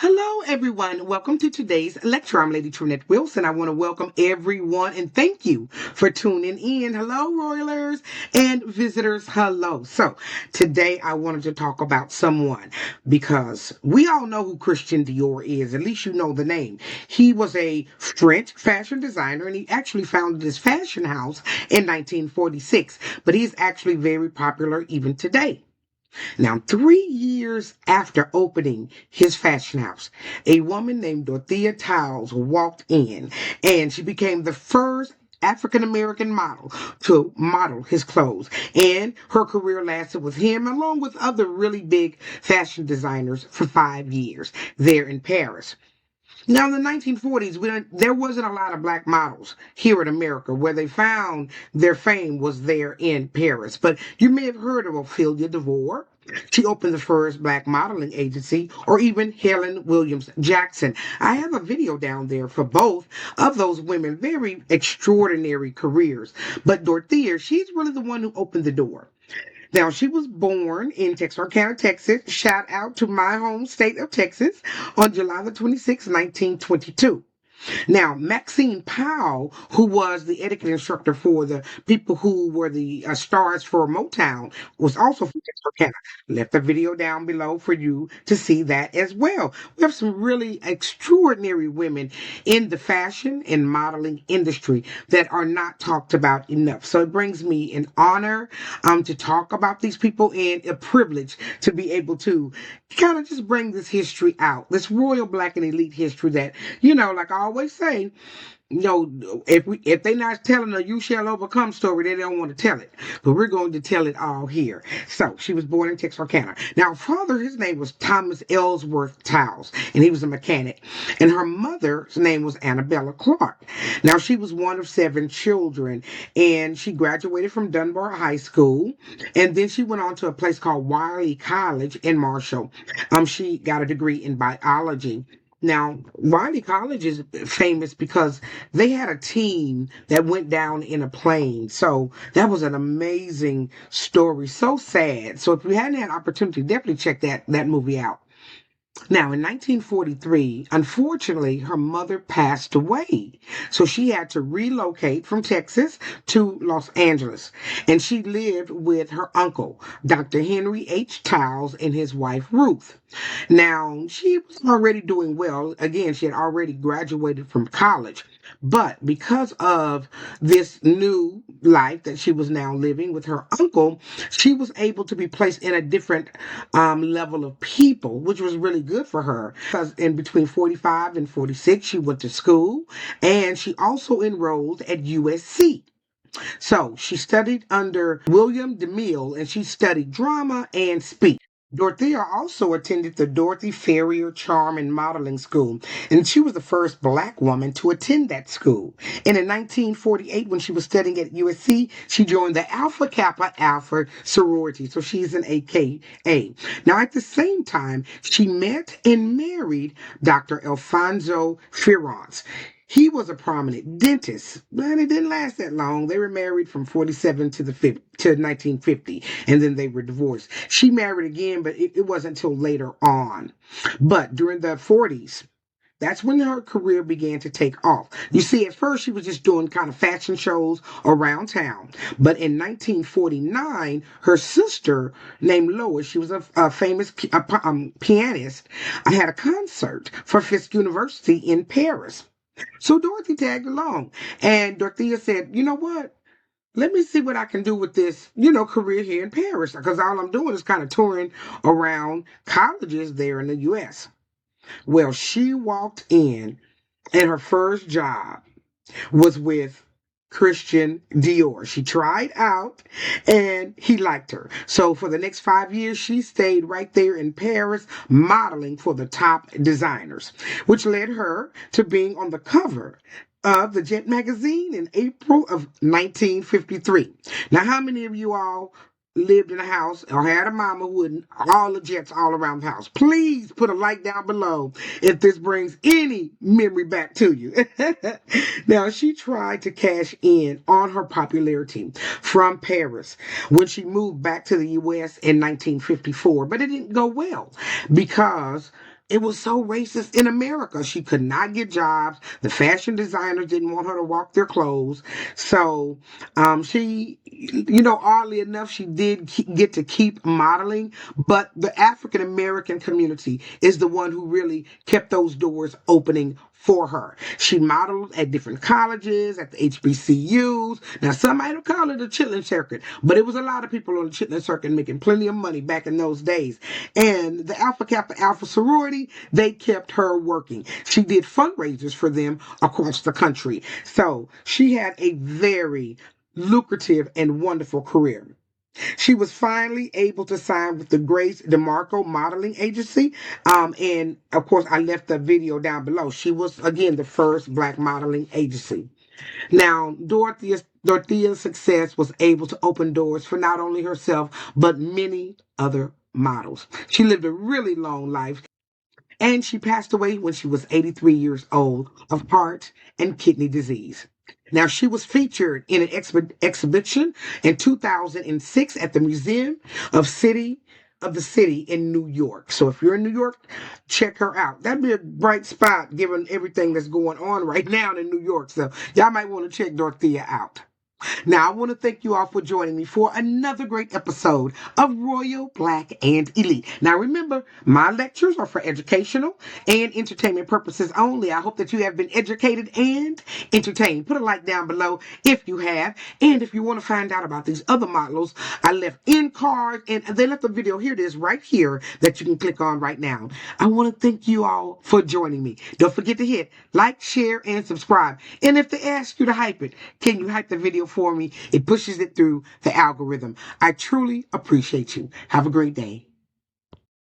Hello, everyone. Welcome to today's lecture. I'm Lady Trinette Wilson. I want to welcome everyone and thank you for tuning in. Hello, Royalers and visitors. Hello. So today I wanted to talk about someone because we all know who Christian Dior is. At least you know the name. He was a French fashion designer and he actually founded his fashion house in 1946, but he's actually very popular even today. Now, 3 years after opening his fashion house, a woman named Dorothea Church walked in and she became the first African American model to model his clothes. And her career lasted with him, along with other really big fashion designers, for 5 years there in Paris. Now, in the 1940s, there wasn't a lot of black models here in America. Where they found their fame was there in Paris. But you may have heard of Ophelia DeVore. She opened the first black modeling agency, or even Helen Williams Jackson. I have a video down there for both of those women, very extraordinary careers. But Dorothea, she's really the one who opened the door. Now, she was born in Texarkana, Texas. Shout out to my home state of Texas on July the 26th, 1922. Now, Maxine Powell, who was the etiquette instructor for the people who were the stars for Motown, was also from Texarkana. Left the video down below for you to see that as well. We have some really extraordinary women in the fashion and modeling industry that are not talked about enough. So it brings me an honor to talk about these people and a privilege to be able to kind of just bring this history out, this royal black and elite history that, like I always say, if they're not telling a "you shall overcome" story, they don't want to tell it. But we're going to tell it all here. So she was born in Texarkana. Now, her father, his name was Thomas Ellsworth Towles, and he was a mechanic. And her mother's name was Annabella Clark. Now, she was one of 7 children, and she graduated from Dunbar High School, and then she went on to a place called Wiley College in Marshall. She got a degree in biology. Now, Wiley College is famous because they had a team that went down in a plane. So that was an amazing story. So sad. So if you hadn't had opportunity, definitely check that movie out. Now, in 1943, unfortunately, her mother passed away. So she had to relocate from Texas to Los Angeles. And she lived with her uncle, Dr. Henry H. Towles, and his wife, Ruth. Now, she was already doing well. Again, she had already graduated from college. But because of this new life that she was now living with her uncle, she was able to be placed in a different level of people, which was really good for her. Because in between 45 and 46, she went to school and she also enrolled at USC. So she studied under William DeMille and she studied drama and speech. Dorothea also attended the Dorothy Ferrier Charm and Modeling School, and she was the first black woman to attend that school. And in 1948, when she was studying at USC, she joined the Alpha Kappa Alpha sorority, so she's an AKA. Now, at the same time, she met and married Dr. Alfonso Ferrance. He was a prominent dentist, but it didn't last that long. They were married from 47 to 1950, and then they were divorced. She married again, but it wasn't until later on. But during the 40s, that's when her career began to take off. You see, at first she was just doing kind of fashion shows around town. But in 1949, her sister named Lois, she was a famous pianist, had a concert for Fisk University in Paris. So Dorothy tagged along, and Dorothea said, "You know what? Let me see what I can do with this, career here in Paris, because all I'm doing is kind of touring around colleges there in the U.S." Well, she walked in, and her first job was with Christian Dior. She tried out and he liked her. So for the next 5 years, she stayed right there in Paris modeling for the top designers, which led her to being on the cover of the Jet magazine in April of 1953. Now, how many of you all lived in a house or had a mama who had all the jets all around the house? Please put a like down below if this brings any memory back to you. Now, she tried to cash in on her popularity from Paris when she moved back to the U.S. in 1954, but it didn't go well because it was so racist in America. She could not get jobs. The fashion designers didn't want her to walk their clothes. So she, oddly enough, she did get to keep modeling, but the African American community is the one who really kept those doors opening for her. She modeled at different colleges, at the HBCUs. Now, some might have called it a chitlin circuit, but it was a lot of people on the chitlin circuit making plenty of money back in those days. And the Alpha Kappa Alpha sorority, they kept her working. She did fundraisers for them across the country. So she had a very lucrative and wonderful career. She was finally able to sign with the Grace DeMarco modeling agency. And of course, I left the video down below. She was, again, the first black modeling agency. Now, Dorothea's success was able to open doors for not only herself, but many other models. She lived a really long life. And she passed away when she was 83 years old of heart and kidney disease. Now, she was featured in an exhibition in 2006 at the Museum of the City in New York. So if you're in New York, check her out. That'd be a bright spot given everything that's going on right now in New York. So y'all might want to check Dorothea out. Now, I want to thank you all for joining me for another great episode of Royal Black and Elite. Now, remember, my lectures are for educational and entertainment purposes only. I hope that you have been educated and entertained. Put a like down below if you have. And if you want to find out about these other models, I left in cards and they left the video. Here it is right here that you can click on right now. I want to thank you all for joining me. Don't forget to hit like, share, and subscribe. And if they ask you to hype it, can you hype the video for me? It pushes it through the algorithm. I truly appreciate you. Have a great day.